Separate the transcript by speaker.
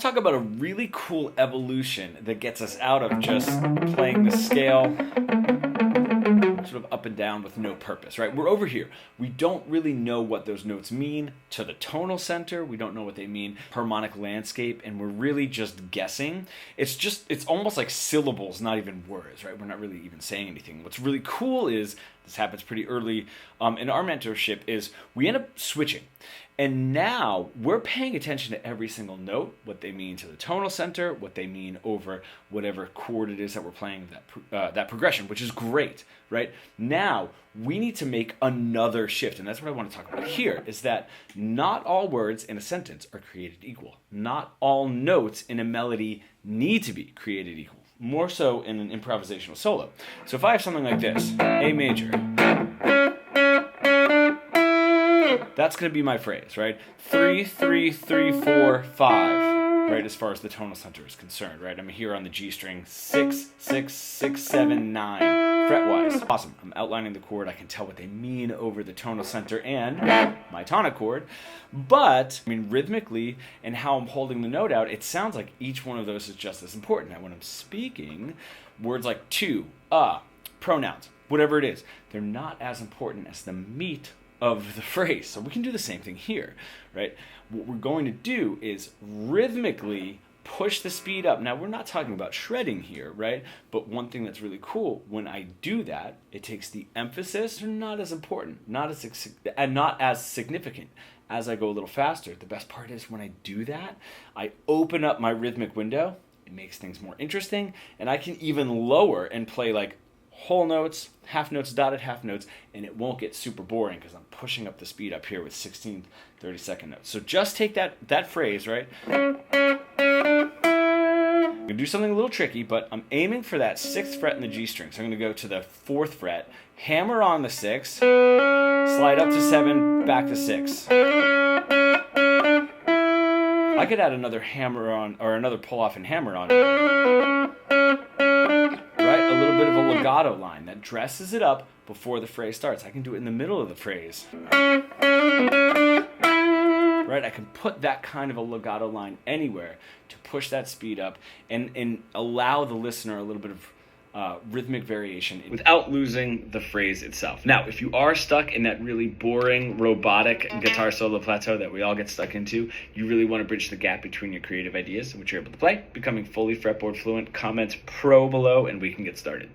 Speaker 1: Talk about a really cool evolution that gets us out of just playing the scale sort of up and down with no purpose, right? We're over here. We don't really know what those notes mean to the tonal center. We don't know what they mean harmonic landscape, and we're really just guessing. It's almost like syllables, not even words, right? We're not really even saying anything. What's really cool is, this happens pretty early in our mentorship, is we end up switching. And now we're paying attention to every single note, what they mean to the tonal center, what they mean over whatever chord it is that we're playing, that progression, which is great, right? Now we need to make another shift, and that's what I want to talk about here, is that not all words in a sentence are created equal. Not all notes in a melody need to be created equal, more so in an improvisational solo. So if I have something like this, A major, that's going to be my phrase, right? 3, 3, 3, 4, 5, right? As far as the tonal center is concerned, right? I'm here on the G string, 6, 6, 6, 7, 9, fretwise. Awesome. I'm outlining the chord. I can tell what they mean over the tonal center and my tonic chord. But, I mean, rhythmically and how I'm holding the note out, it sounds like each one of those is just as important. Now, when I'm speaking, words like to, pronouns, whatever it is, they're not as important as the meat of the phrase. So we can do the same thing here, right? What we're going to do is rhythmically push the speed up. Now, we're not talking about shredding here, right? But one thing that's really cool, when I do that, it takes the emphasis, not as important, not as significant as I go a little faster. The best part is when I do that, I open up my rhythmic window. It makes things more interesting, and I can even lower and play like whole notes, half notes, dotted half notes, and it won't get super boring because I'm pushing up the speed up here with 16th, 32nd notes. So just take that phrase, right? I'm going to do something a little tricky, but I'm aiming for that 6th fret in the G string. So I'm going to go to the 4th fret, hammer on the 6, slide up to 7, back to 6. I could add another hammer on, or another pull off and hammer on it. A little bit of a legato line that dresses it up before the phrase starts. I can do it in the middle of the phrase. Right? I can put that kind of a legato line anywhere to push that speed up and allow the listener a little bit of rhythmic variation without losing the phrase itself. Now, if you are stuck in that really boring, robotic guitar solo plateau that we all get stuck into, you really want to bridge the gap between your creative ideas and what you're able to play, becoming fully fretboard fluent, comment pro below and we can get started.